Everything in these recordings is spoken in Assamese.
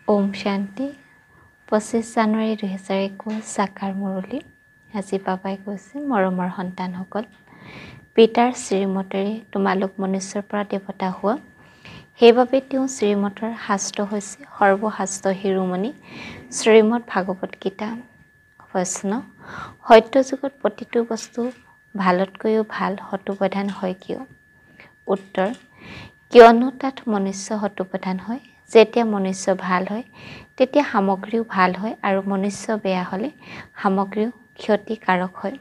ওম শান্তি 25 জানুৱাৰী 2021 সাকাৰ মুৰলী আজি বাবাই কৈছে মৰমৰ সন্তানসকল পিতাৰ শ্ৰীমতেৰে তোমালোক মনুষ্যৰ পৰা দেৱতা হোৱা সেইবাবে তেওঁ শ্ৰীমতৰ শাস্ত্ৰ হৈছে সৰ্বশাস্ত্ৰ শিৰোমণি শ্ৰীমদ ভাগৱত গীতা প্ৰশ্ন সত্য যুগত প্ৰতিটো বস্তু ভালতকৈও ভাল হতুপ্ৰধান হয় কিয় উত্তৰ কিয়নো তাত মনুষ্য হতুপ্ৰধান হয় যেতিয়া মনুষ্য ভাল হয় তেতিয়া সামগ্ৰীও ভাল হয় আৰু মনুষ্য বেয়া হলে সামগ্ৰীও ক্ষতিকাৰক হয়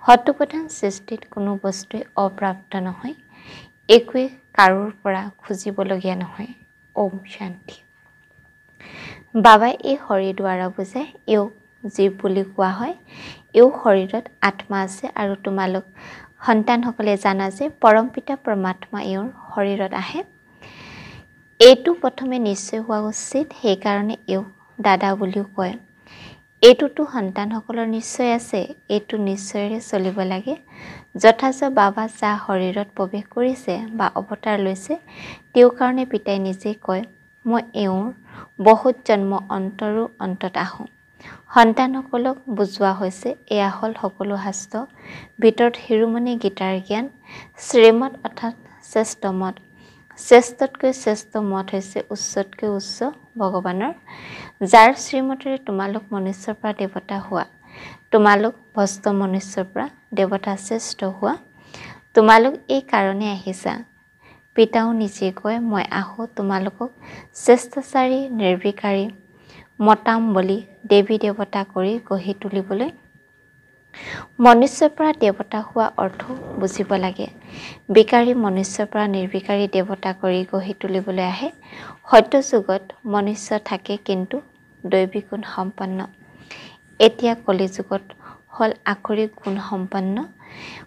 হতুপ্ৰধান সৃষ্টিত কোনো বস্তুৱে অপ্ৰাপ্ত নহয় একোৱে কাৰোৰ পৰা খুজিবলগীয়া নহয় ওম শান্তি বাবাই এই শৰীৰ দ্বাৰা বুজায় এও জীৱ বুলি কোৱা হয় এও শৰীৰত আত্মা আছে আৰু তোমালোক সন্তানসকলে জানা যে পৰমপিতা পৰমাত্মা এওৰ শৰীৰত আহে এইটো প্ৰথমে নিশ্চয় হোৱা উচিত সেইকাৰণে এও দাদা বুলিও কয় এইটোতো সন্তানসকলৰ নিশ্চয় আছে এইটো নিশ্চয়ৰে চলিব লাগে যথাযথ বাবা যা শৰীৰত প্ৰৱেশ কৰিছে বা অৱতাৰ লৈছে তেওঁৰ কাৰণে পিতাই নিজেই কয় মই এওঁৰ বহুত জন্ম অন্তৰো অন্তত আহোঁ সন্তানসকলক বুজোৱা হৈছে এয়া হ'ল সকলো শাস্ত্ৰ ভিতৰত শিৰোমণি গীতাৰ জ্ঞান শ্ৰীমত অৰ্থাৎ শ্ৰেষ্ঠ মত শ্ৰেষ্ঠতকৈ শ্ৰেষ্ঠ মত হৈছে উচ্চতকৈ উচ্চ ভগৱানৰ যাৰ শ্ৰীমতেৰে তোমালোক মনুষ্যৰ পৰা দেৱতা হোৱা তোমালোক ভস্ত মনুষ্যৰ পৰা দেৱতা শ্ৰেষ্ঠ হোৱা তোমালোক এই কাৰণে আহিছা পিতাও নিজে কয় মই আহোঁ তোমালোকক শ্ৰেষ্ঠচাৰী নিৰ্বিকাৰী মতাম বুলি দেৱী দেৱতা কৰি গঢ়ি তুলিবলৈ মনুষ্যৰ পৰা দেৱতা হোৱা অৰ্থ বুজিব লাগে বিকাৰী মনুষ্যৰ পৰা নিৰ্বিকাৰী দেৱতা কৰি গঢ়ি তুলিবলৈ আহে সত্য যুগত মনুষ্য থাকে কিন্তু দৈবিক গুণ সম্পন্ন এতিয়া কলি যুগত হল আখৰিক গুণ সম্পন্ন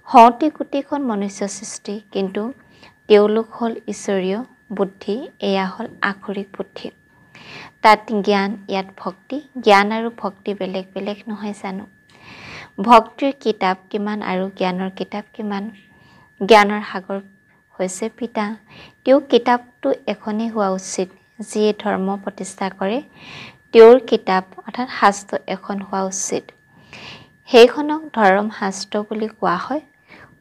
হওঁতে কোটিখন মনুষ্য সৃষ্টি কিন্তু তেওঁলোক হল ঈশ্বৰীয় বুদ্ধি এয়া হল আখৰিক বুদ্ধি তাত জ্ঞান ইয়াত ভক্তি জ্ঞান আৰু ভক্তি বেলেগ বেলেগ নহয় জানো ভক্তিৰ কিতাপ কিমান আৰু জ্ঞানৰ কিতাপ কিমান জ্ঞানৰ সাগৰ হৈছে পিতা তেওঁ কিতাপটো এখনেই হোৱা উচিত যিয়ে ধৰ্ম প্ৰতিষ্ঠা কৰে তেওঁৰ কিতাপ অৰ্থাৎ শাস্ত্ৰ এখন হোৱা উচিত সেইখনক ধৰ্ম শাস্ত্ৰ বুলি কোৱা হয়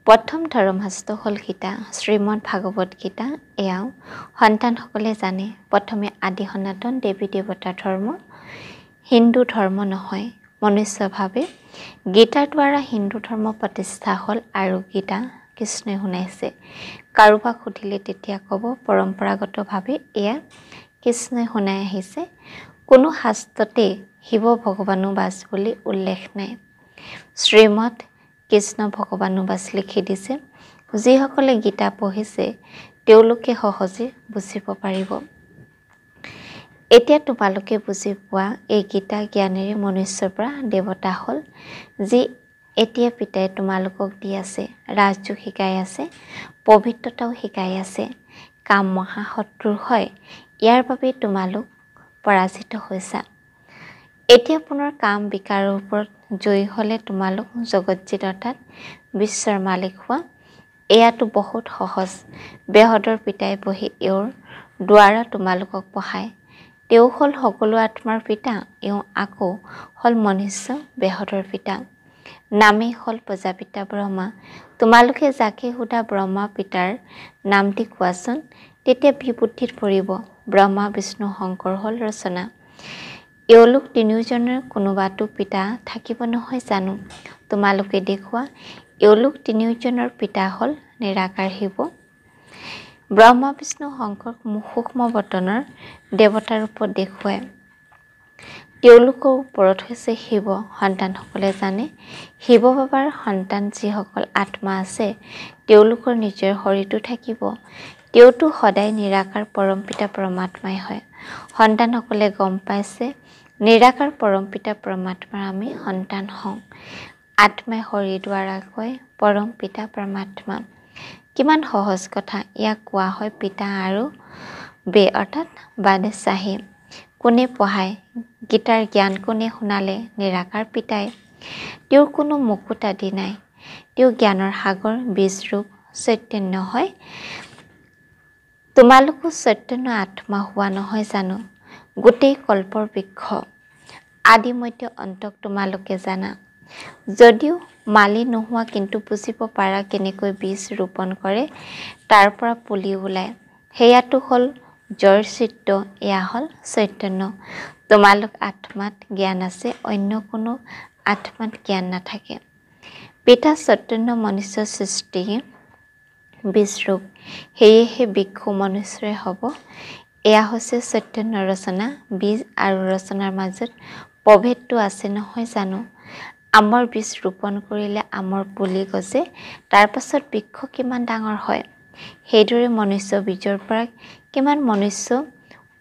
প্ৰথম ধৰ্ম শাস্ত্ৰ হ'ল গীতা শ্ৰীমদ ভাগৱত গীতা এয়াও সন্তানসকলে জানে প্ৰথমে আদি সনাতন দেৱী দেৱতাৰ ধৰ্ম হিন্দু ধৰ্ম নহয় মনুষ্যভাৱে গীতাৰ দ্বাৰা হিন্দু ধৰ্ম প্ৰতিষ্ঠা হ'ল আৰু গীতা কৃষ্ণই শুনাইছে কাৰোবাক সুধিলে তেতিয়া ক'ব পৰম্পৰাগতভাৱে এয়া কৃষ্ণই শুনাই আহিছে কোনো শাস্ত্ৰতে শিৱ ভগৱানো বাছ বুলি উল্লেখ নাই শ্ৰীমদ কৃষ্ণ ভগৱানো বাছ লিখি দিছে যিসকলে গীতা পঢ়িছে তেওঁলোকে সহজে বুজিব পাৰিব এতিয়া তোমালোকে বুজি পোৱা এই গীতা জ্ঞানেৰে মনুষ্যৰ পৰা দেৱতা হ'ল যি এতিয়া পিতাই তোমালোকক দি আছে ৰাজযোগ শিকাই আছে পবিত্ৰতাও শিকাই আছে কাম মহাশত্ৰুৰ হয় ইয়াৰ বাবে তোমালোক পৰাজিত হৈছা এতিয়া পুনৰ কাম বিকাৰৰ ওপৰত জয়ী হ'লে তোমালোক জগতজিত অৰ্থাৎ বিশ্বৰ মালিক হোৱা এয়াতো বহুত সহজ বেহদৰ পিতাই বহি এওঁৰ দ্বাৰা তোমালোকক পঢ়ায় তেওঁ হ'ল সকলো আত্মাৰ পিতা এওঁ আকৌ হ'ল মনুষ্য বেহদৰ পিতা নামেই হ'ল প্ৰজাপিতা ব্ৰহ্মা তোমালোকে যাকে সোধা ব্ৰহ্মা পিতাৰ নামটি কোৱাচোন তেতিয়া বিবুদ্ধিত পৰিব ব্ৰহ্মা বিষ্ণু শংকৰ হ'ল ৰচনা এওঁলোক তিনিওজনৰ কোনোবাটো পিতা থাকিব নহয় জানো তোমালোকে দেখুওৱা এওঁলোক তিনিওজনৰ পিতা হ'ল নিৰাকাৰ শিৱ ব্ৰহ্মা বিষ্ণু শংকৰ সূক্ষ্ম বতনৰ দেৱতাৰ ৰূপত দেখুৱায় তেওঁলোকৰ ওপৰত হৈছে শিৱ সন্তানসকলে জানে শিৱ বাবাৰ সন্তান যিসকল আত্মা আছে তেওঁলোকৰ নিজৰ শৰীৰটো থাকিব তেওঁতো সদায় নিৰাকাৰ পৰমপিতা পৰমাত্মাই হয় সন্তানসকলে গম পাইছে নিৰাকাৰ পৰমপিতা পৰমাত্মাৰ আমি সন্তান হওঁ আত্মাই শৰীৰ দ্বাৰা কয় পৰমপিতা পৰমাত্মা কিমান সহজ কথা ইয়াক কোৱা হয় পিতা আৰু বে অৰ্থাৎ বাদশাহী কোনে পঢ়ায় গীতাৰ জ্ঞান কোনে শুনালে নিৰাকাৰ পিতাই তেওঁৰ কোনো মুকুট আদি নাই তেওঁ জ্ঞানৰ সাগৰ বীজ ৰূপ চৈতন্য হয় তোমালোকো চৈতন্য আত্মা হোৱা নহয় জানো গোটেই কল্পৰ বৃক্ষ আদি মধ্য অন্তক তোমালোকে জানা। যদিও মালি নোহোৱা কিন্তু বুজিব পাৰা কেনেকৈ বীজ ৰোপণ কৰে, তাৰ পৰা পুলি ওলায়। সেয়াটো হ'ল জড় চিত্ত, এয়া হ'ল চৈতন্য। তোমালোক আত্মাত জ্ঞান আছে, অন্য কোনো আত্মাত জ্ঞান নাথাকে। পিতা চৈতন্য মনুষ্য সৃষ্টি বীজৰূপ, সেয়েহে বৃক্ষও মনুষ্যৰে হ'ব। এয়া হৈছে চৈতন্য ৰচনা। বীজ আৰু ৰচনাৰ মাজত প্ৰভেদটো আছে নহয় জানো। আমৰ বীজ ৰোপণ কৰিলে আমৰ পুলি গজে, তাৰ পাছত বৃক্ষ কিমান ডাঙৰ হয়। সেইদৰে মনুষ্য বীজৰ পৰা কিমান মনুষ্য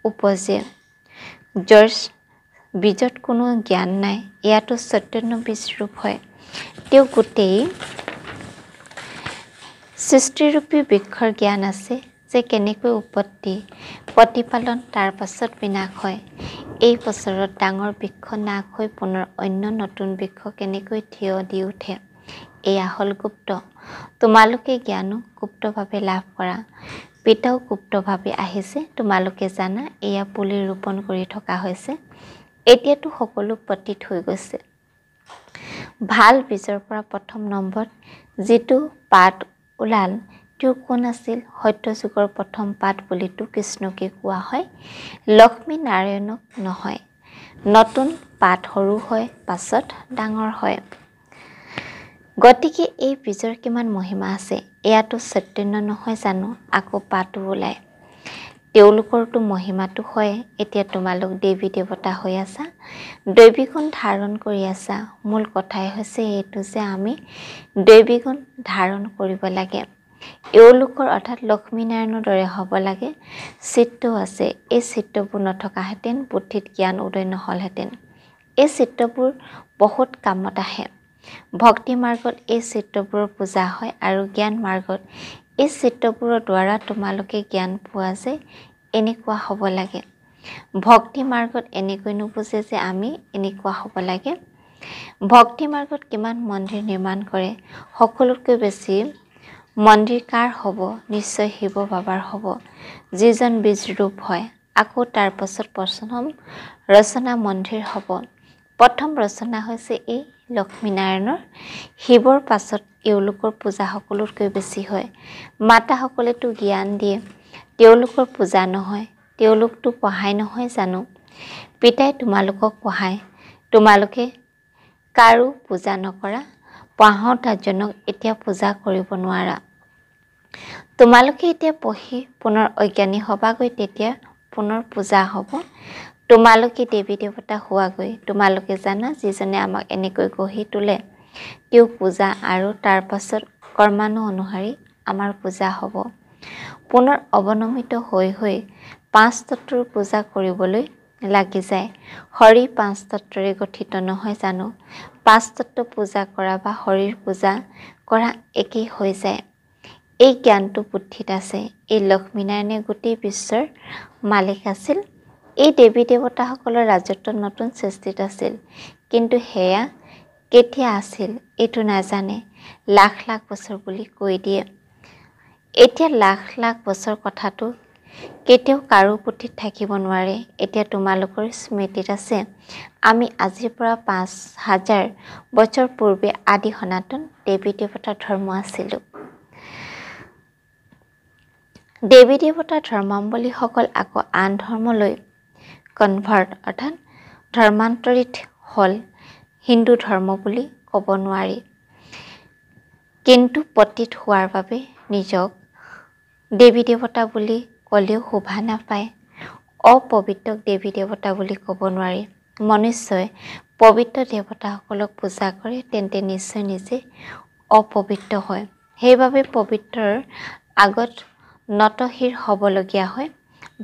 উপজে। জড় বীজত কোনো জ্ঞান নাই, এয়াতো চৈতন্য বীজৰূপ হয়। তেওঁ গোটেই সৃষ্টিৰূপী বৃক্ষৰ জ্ঞান আছে যে কেনেকৈ উৎপত্তি, প্ৰতিপালন, তাৰ পাছত বিনাশ হয়। এই বছৰত ডাঙৰ বৃক্ষ নাশ হৈ পুনৰ অন্য নতুন বৃক্ষ কেনেকৈ থিয় দি উঠে, এয়া হ'ল গুপ্ত। তোমালোকে জ্ঞানো গুপ্তভাৱে লাভ কৰা। পিতাও গুপ্তভাৱে আহিছে, তোমালোকে জানা। এয়া পুলি ৰোপণ কৰি থকা হৈছে, এতিয়াতো সকলো পতিত হৈ গৈছে। ভাল বীজৰ পৰা প্ৰথম নম্বৰত যিটো পাত ওলাল, তেওঁ কোন আছিল? সত্য যুগৰ প্ৰথম পাত পুলিটো কৃষ্ণকে কোৱা হয়, লক্ষ্মী নাৰায়ণক নহয়। নতুন পাত সৰু হয়, পাছত ডাঙৰ হয়। গতিকে এই বীজৰ কিমান মহিমা আছে। এয়াতো চৈতন্য নহয় জানো। আকৌ পাতো ওলায়, তেওঁলোকৰতো মহিমাটো হয়। এতিয়া তোমালোক দেৱী দেৱতা হৈ আছা, দৈৱী গুণ ধাৰণ কৰি আছা। মূল কথাই হৈছে এইটো যে আমি দৈৱী গুণ ধাৰণ কৰিব লাগে। এওঁলোকৰ অৰ্থাৎ লক্ষ্মীনাৰায়ণৰ দৰে হ'ব লাগে। চিত্তও আছে, এই চিত্তবোৰ নথকাহেঁতেন বুদ্ধিত জ্ঞান উদয় নহ'লহেঁতেন। এই চিত্তবোৰ বহুত কামত আহে। ভক্তি মাৰ্গত এই চিত্তবোৰৰ পূজা হয় আৰু জ্ঞান মাৰ্গত এই চিত্তবোৰৰ দ্বাৰা তোমালোকে জ্ঞান পোৱা যায়, এনেকুৱা হ'ব লাগে। ভক্তি মাৰ্গত এনেকৈ নুবুজে যে আমি এনেকুৱা হ'ব লাগে। ভক্তি মাৰ্গত কিমান মন্দিৰ নিৰ্মাণ কৰে, সকলোতকৈ বেছি মন্দিৰ কাৰ হ'ব? নিশ্চয় শিৱ বাবাৰ হ'ব, যিজন বীজৰূপ হয়। আকৌ তাৰ পাছত প্ৰথম ৰচনা মন্দিৰ হ'ব। প্ৰথম ৰচনা হৈছে এই লক্ষ্মীনাৰায়ণৰ। শিৱৰ পাছত এওঁলোকৰ পূজা সকলোতকৈ বেছি হয়। মাতাসকলেতো জ্ঞান দিয়ে, তেওঁলোকৰ পূজা নহয়। তেওঁলোকতো পঢ়াই নহয় জানো। পিতাই তোমালোকক পঢ়ায়, তোমালোকে কাৰো পূজা নকৰা। পঢ়াওঁতাজনক এতিয়া পূজা কৰিব নোৱাৰা। তোমালোকে এতিয়া পঢ়ি পুনৰ অজ্ঞানী হবাগৈ, তেতিয়া পুনৰ পূজা হ'ব। তোমালোকে দেৱী দেৱতা হোৱাগৈ। তোমালোকে জানা, যিজনে আমাক এনেকৈ গঢ়ি তোলে, তেওঁ পূজা, আৰু তাৰ পাছত কৰ্মানু অনুসাৰী আমাৰ পূজা হ'ব। পুনৰ অৱনমিত হৈ হৈ পাঁচ তত্ত্বৰ পূজা কৰিবলৈ লাগি যায়। হৰি পাঁচ তত্ত্বৰে গঠিত নহয় জানো। পাঁচ তত্ত্ব পূজা কৰা বা হৰিৰ পূজা কৰা একেই হৈ যায়। এই জ্ঞানটো বুদ্ধিত আছে। এই লক্ষ্মীনাৰায়ণে গোটেই বিশ্বৰ মালিক আছিল। এই দেৱী দেৱতাসকলৰ ৰাজত্ব নতুন সৃষ্টিত আছিল, কিন্তু সেয়া কেতিয়া আছিল এইটো নাজানে। লাখ লাখ বছৰ বুলি কৈ দিয়ে। এতিয়া লাখ লাখ বছৰ কথাটো কেতিয়াও কাৰো পুথিত থাকিব নোৱাৰে। এতিয়া তোমালোকৰ স্মৃতিত আছে, আমি আজিৰ পৰা ৫,০০০ বছৰ পূৰ্বে আদি সনাতন দেৱী দেৱতাৰ ধৰ্ম আছিলোঁ। দেৱী দেৱতাৰ ধৰ্মাৱলম্বীসকল আকৌ আন ধৰ্মলৈ কনভাৰ্ট অৰ্থাৎ ধৰ্মান্তৰিত হ'ল। হিন্দু ধৰ্ম বুলি ক'ব নোৱাৰি, কিন্তু পতিত হোৱাৰ বাবে নিজক দেৱী দেৱতা বুলি ক'লেও শোভা নাপায়। অপবিত্ৰক দেৱী দেৱতা বুলি ক'ব নোৱাৰি। মনুষ্যই পবিত্ৰ দেৱতাসকলক পূজা কৰে, তেন্তে নিশ্চয় নিজে অপবিত্ৰ হয়। সেইবাবে পবিত্ৰৰ আগত নতশিৰ হ'বলগীয়া হয়।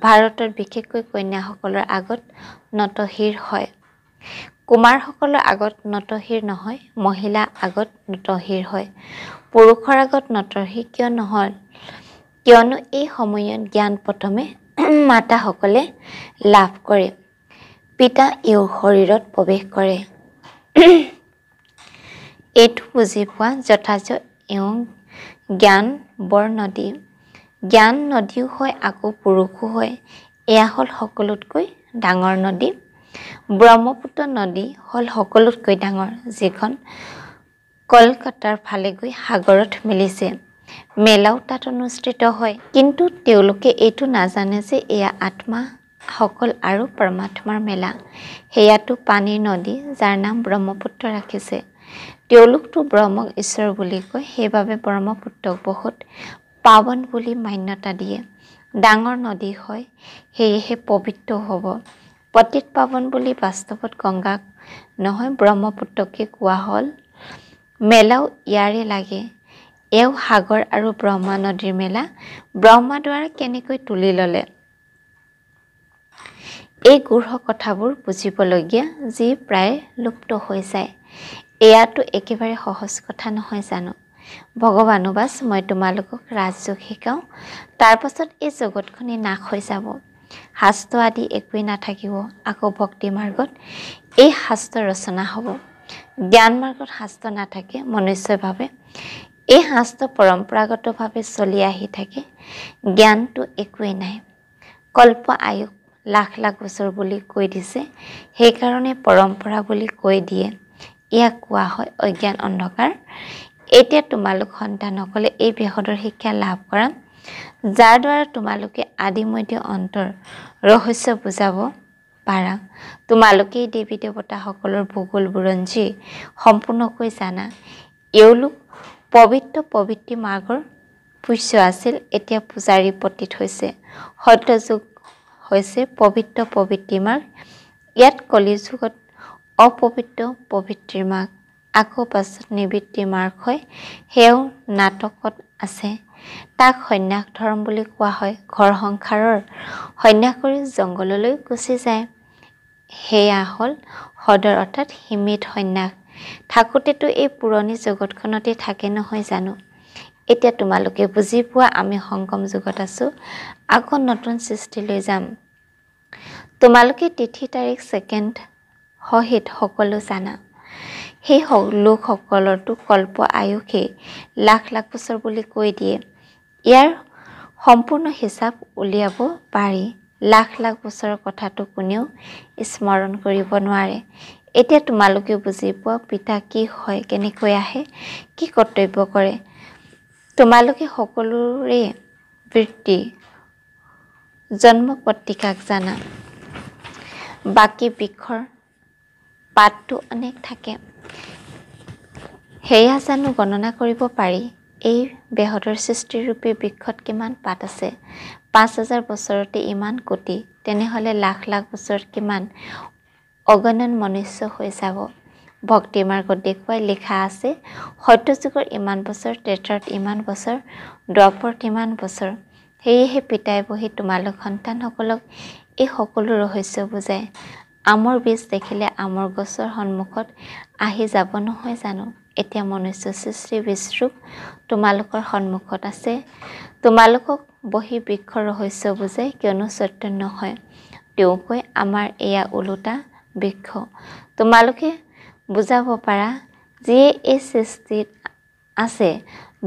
ভাৰতত বিশেষকৈ কন্যাসকলৰ আগত নতশিৰ হয়। কুমাৰসকলৰ আগত নতশিৰ নহয়, মহিলা আগত নতশিৰ হয়। পুৰুষৰ আগত নতশিৰ কিয় নহ'ল? কিয়নো এই সময়ত জ্ঞান প্ৰথমে মাতাসকলে লাভ কৰে, পিতা এওঁৰ শৰীৰত প্ৰৱেশ কৰে। এইটো বুজি পোৱা যথাযথ। এওঁ জ্ঞান বৰ নদী, জ্ঞান নদীও হয় আকৌ পুৰুষো হয়। এয়া হ'ল সকলোতকৈ ডাঙৰ নদী। ব্ৰহ্মপুত্ৰ নদী হ'ল সকলোতকৈ ডাঙৰ, যিখন কলকাতাৰ ফালে গৈ সাগৰত মিলিছে। মেলাও তাত অনুষ্ঠিত হয়, কিন্তু তেওঁলোকে এইটো নাজানে যে এয়া আত্মা সকল আৰু পৰমাত্মাৰ মেলা। সেয়াটো পানীৰ নদী, যাৰ নাম ব্ৰহ্মপুত্ৰ ৰাখিছে। তেওঁলোকতো ব্ৰহ্মক ঈশ্বৰ বুলি কয়, সেইবাবে ব্ৰহ্মপুত্ৰক বহুত পাৱন বুলি মান্যতা দিয়ে। ডাঙৰ নদী হয়, সেয়েহে পবিত্ৰ হ'ব। পতিত পাৱন বুলি বাস্তৱত গংগাক নহয় ব্ৰহ্মপুত্ৰকে কোৱা হ'ল। মেলাও ইয়াৰে লাগে। এও সাগৰ আৰু ব্ৰহ্মা নদীৰ মেলা। ব্ৰহ্মা দ্বাৰা কেনেকৈ তুলি ল'লে? এই গূঢ় কথাবোৰ বুজিবলগীয়া, যি প্ৰায় লুপ্ত হৈ যায়। এয়াতো একেবাৰে সহজ কথা নহয় জানো? ভগৱানো বাছ মই তোমালোকক ৰাজযোগ শিকাওঁ, তাৰ পাছত এই জগতখনেই নাশ হৈ যাব। শাস্ত্ৰ আদি একোৱেই নাথাকিব। আকৌ ভক্তি মাৰ্গত এই শাস্ত্ৰ ৰচনা হ'ব। জ্ঞান মাৰ্গত শাস্ত্ৰ নাথাকে। মনুষ্যই ভাবে এই শাস্ত্ৰ পৰম্পৰাগতভাৱে চলি আহি থাকে। জ্ঞানটো একোৱেই নাই। কল্প আয়ুস লাখ লাখ বছৰ বুলি কৈ দিছে, সেইকাৰণে পৰম্পৰা বুলি কৈ দিয়ে। ইয়াক কোৱা হয় অজ্ঞান অন্ধকাৰ। এতিয়া তোমালোক সন্তানসকলে এই বেহদৰ শিক্ষা লাভ কৰা, যাৰ দ্বাৰা তোমালোকে আদি মধ্য অন্তৰ ৰহস্য বুজাব পাৰা। তোমালোকেই দেৱী দেৱতাসকলৰ ভূগোল বুৰঞ্জী সম্পূৰ্ণকৈ জানা। এওঁলোক পবিত্ৰ প্ৰবৃত্তি মাৰ্গৰ পুষ্য আছিল, এতিয়া পূজাৰী পতিত হৈছে। সত্যযুগ হৈছে পবিত্ৰ প্ৰবৃত্তি মাৰ্গ। ইয়াত কলিযুগত অপবিত্ৰ প্ৰবৃত্তিৰ মাৰ্গ, আকৌ পাছত নিবৃত্তি মাৰ্গ হয়। সেয়াও নাটকত আছে। তাক সন্ন্যাস ধৰ্ম বুলি কোৱা হয়। ঘৰ সংসাৰৰ সন্ন্যাস কৰি জংঘললৈ গুচি যায়। সেয়া হ'ল সদৰ অৰ্থাৎ সীমিত সন্ন্যাস। থাকোঁতেতো এই পুৰণি জগতখনতে থাকে নহয় জানো? এতিয়া তোমালোকে বুজি পোৱা আমি সংগম যুগত আছোঁ, আকৌ নতুন সৃষ্টিলৈ যাম। তোমালোকে তিথি তাৰিখ ছেকেণ্ড সহিত সকলো জানা। সেই লোকসকলৰতো কল্প আয়ুসেই লাখ লাখ বছৰ বুলি কৈ দিয়ে। ইয়াৰ সম্পূৰ্ণ হিচাপ উলিয়াব পাৰি। লাখ লাখ বছৰৰ কথাটো কোনেও স্মৰণ কৰিব নোৱাৰে। এতিয়া তোমালোকে বুজি পোৱা পিতা কি হয়, কেনেকৈ আহে, কি কৰ্তব্য কৰে। তোমালোকে সকলোৰে বৃত্তি জন্ম পত্ৰিকাক জানা। বাকী বৃক্ষৰ পাতটো অনেক থাকে, সেয়া জানো গণনা কৰিব পাৰি? এই বেহদৰ সৃষ্টিৰূপী বৃক্ষত কিমান পাত আছে? ৫,০০০ বছৰতে ইমান কোটি, তেনেহ'লে লাখ লাখ বছৰত কিমান অগণন মনুষ্য হৈ যাব। ভক্তি মাৰ্গত দেখুৱাই লিখা আছে, সত্যযুগৰ ইমান বছৰ, ত্ৰেতাত ইমান বছৰ, দ্বাপৰত ইমান বছৰ। সেয়েহে পিতাই বহি তোমালোক সন্তানসকলক এই সকলো ৰহস্য বুজায়। আমৰ বীজ দেখিলে আমৰ গছৰ সন্মুখত আহি যাব নহয় জানো? এতিয়া মনুষ্য সৃষ্টিৰ বীজৰূপ তোমালোকৰ সন্মুখত আছে। তোমালোকক বহি বৃক্ষৰ ৰহস্য বুজাই, কিয়নো চৈতন্য হয়। তেওঁ কয় আমাৰ এয়া ওলোটা বৃক্ষ। তোমালোকে বুজাব পাৰা, যিয়ে এই সৃষ্টিত আছে,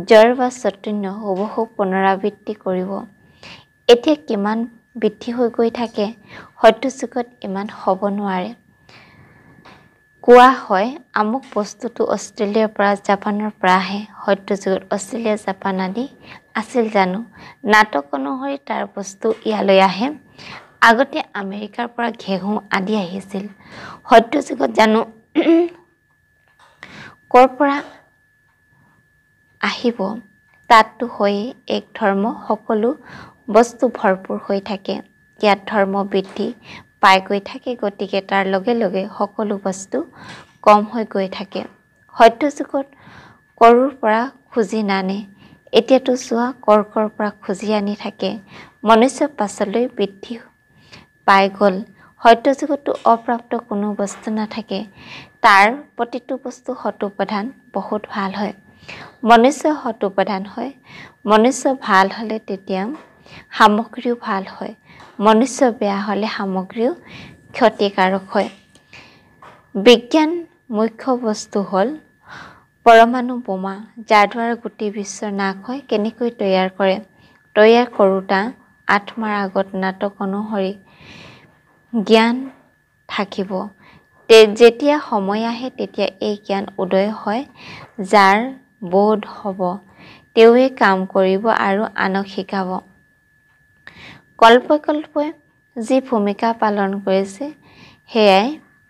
জড় বা চৈতন্য হুবহু পুনৰাবৃত্তি কৰিব। এতিয়া কিমান বৃদ্ধি হৈ গৈ থাকে, সত্যযুগত ইমান হ'ব নোৱাৰে। কোৱা হয় আমুক বস্তুটো অষ্ট্ৰেলিয়াৰ পৰা জাপানৰ পৰা আহে। সত্যযুগত অষ্ট্ৰেলিয়া জাপান আদি আছিল জানো? নাটক অনুসৰি তাৰ বস্তু ইয়ালৈ আহে। আগতে আমেৰিকাৰ পৰা ঘেঁহু আদি আহিছিল। সত্যযুগত জানো ক'ৰ পৰা আহিব? তাততো হয়েই এক ধৰ্ম, সকলো বস্তু ভৰপূৰ হৈ থাকে। ইয়াত ধৰ্ম বৃদ্ধি পাই গৈ থাকে, গতিকে তাৰ লগে লগে সকলো বস্তু কম হৈ গৈ থাকে। সত্যযুগত ক'ৰ পৰা খুজি নানে। এতিয়াতো চোৱা ক'ৰ পৰা খুজি আনি থাকে। মনুষ্য পাছলৈ বৃদ্ধি পাই গ'ল। সত্যযুগতো অপ্ৰাপ্ত কোনো বস্তু নাথাকে। তাৰ প্ৰতিটো বস্তু সতোপ্ৰধান, বহুত ভাল হয়। মনুষ্য সতোপ্ৰধান হয়। মনুষ্য ভাল হ'লে তেতিয়া সামগ্ৰীও ভাল হয়। মনুষ্য বেয়া হ'লে সামগ্ৰীও ক্ষতিকাৰক হয়। বিজ্ঞান মুখ্য বস্তু হ'ল পৰমাণু বোমা, যাৰ দ্বাৰা গোটেই বিশ্বৰ নাশ হয়। কেনেকৈ তৈয়াৰ কৰে? তৈয়াৰ কৰোঁতা আত্মাৰ আগত নাটক অনুসৰি জ্ঞান থাকিব। যেতিয়া সময় আহে তেতিয়া এই জ্ঞান উদয় হয়, যাৰ বোধ হ'ব তেওঁৱে কাম কৰিব আৰু আনক শিকাব। কল্পে যি ভূমিকা পালন কৰিছে সেয়াই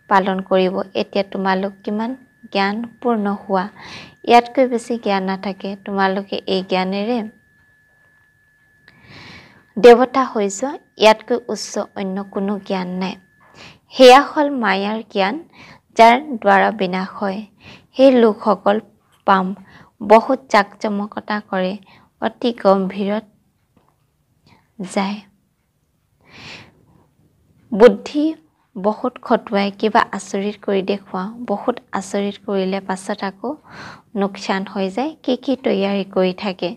পালন কৰিব। এতিয়া তোমালোক কিমান জ্ঞানপূৰ্ণ হোৱা, ইয়াতকৈ বেছি জ্ঞান নাথাকে। তোমালোকে এই জ্ঞানেৰে দেৱতা হৈ যোৱা, ইয়াতকৈ উচ্চ অন্য কোনো জ্ঞান নাই। সেয়া হ'ল মায়াৰ জ্ঞান, যাৰ দ্বাৰা বিনাশ হয়। সেই লোকসকল পাম বহুত জাকজমকতা কৰে, অতি গম্ভীৰত যায়। বুদ্ধি বহুত খটুৱাই কিবা আচৰিত কৰি দেখুৱাওঁ, বহুত আচৰিত কৰিলে পাছত আকৌ লোকচান হৈ যায়। কি তৈয়াৰী কৰি থাকে,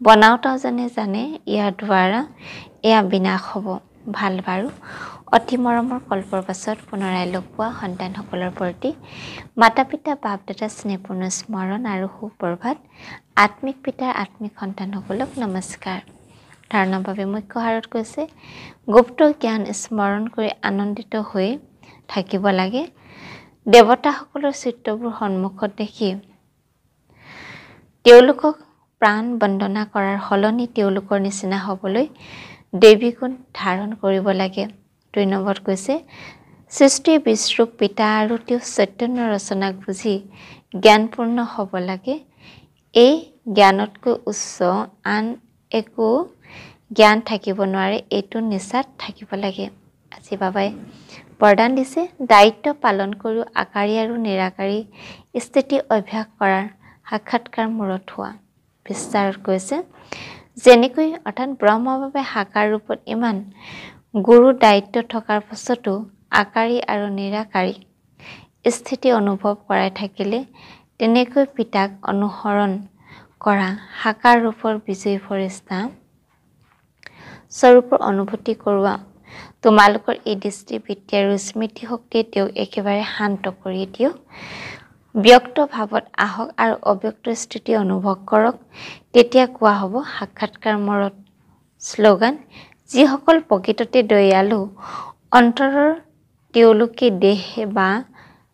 বনাওঁতাজনে জানে ইয়াৰ দ্বাৰা এয়া বিনাশ হ'ব। ভাল বাৰু, অতি মৰমৰ কল্পৰ পাছত পুনৰাই লগ পোৱা সন্তানসকলৰ প্ৰতি মাতা পিতা বাপ দাদা স্নেহপূৰ্ণ স্মৰণ আৰু সুপ্ৰভাত। আত্মিক পিতাৰ আত্মিক সন্তানসকলক নমস্কাৰ। ধাৰণাৰ বাবে মুখ্য হাৰত কৈছে, গুপ্ত জ্ঞান স্মৰণ কৰি আনন্দিত হৈ থাকিব লাগে। দেৱতাসকলৰ চিত্ৰবোৰ সন্মুখত দেখি তেওঁলোকক প্ৰাণ বন্দনা কৰাৰ সলনি তেওঁলোকৰ নিচিনা হ'বলৈ দেৱী গুণ ধাৰণ কৰিব লাগে। 2 নম্বৰত কৈছে, সৃষ্টি বিশ্বৰূপ পিতা আৰু তেওঁ চৈতন্য ৰচনাক বুজি জ্ঞানপূৰ্ণ হ'ব লাগে। এই জ্ঞানতকৈ উচ্চ আন একো জ্ঞান থাকিব নোৱাৰে, এইটো নিচাত থাকিব লাগে। আজি বাবাই বৰদান দিছে, দায়িত্ব পালন কৰিও আকাৰী আৰু নিৰাকাৰী স্থিতি অভ্যাস কৰাৰ সাক্ষাৎকাৰ মূৰত হোৱা। বিস্তাৰত কৈছে, যেনেকৈ অৰ্থাৎ ব্ৰহ্মৰ বাবে সাকাৰ ৰূপত ইমান গুৰু দায়িত্ব থকাৰ পাছতো আকাৰী আৰু নিৰাকাৰী স্থিতি অনুভৱ কৰাই থাকিলে, তেনেকৈ পিতাক অনুসৰণ কৰা সাকাৰ ৰূপৰ বিজয়ী ফৰিষ্টা স্বৰূপৰ অনুভূতি কৰোৱা। তোমালোকৰ এই দৃষ্টিবৃত্তি আৰু স্মৃতি শক্তিয়ে তেওঁক একেবাৰে শান্ত কৰি দিয়ক। ব্যক্ত ভাৱত আহক আৰু অব্যক্ত স্থিতি অনুভৱ কৰক। তেতিয়া কোৱা হ'ব সাক্ষাৎকাৰ মূৰত শ্লোগান, যিসকল প্ৰকৃততে দয়ালু অন্তৰৰ তেওঁলোকে দেহ বা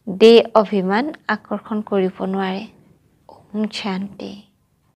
দেহ অভিমান আকৰ্ষণ কৰিব নোৱাৰে। ওম শান্তি।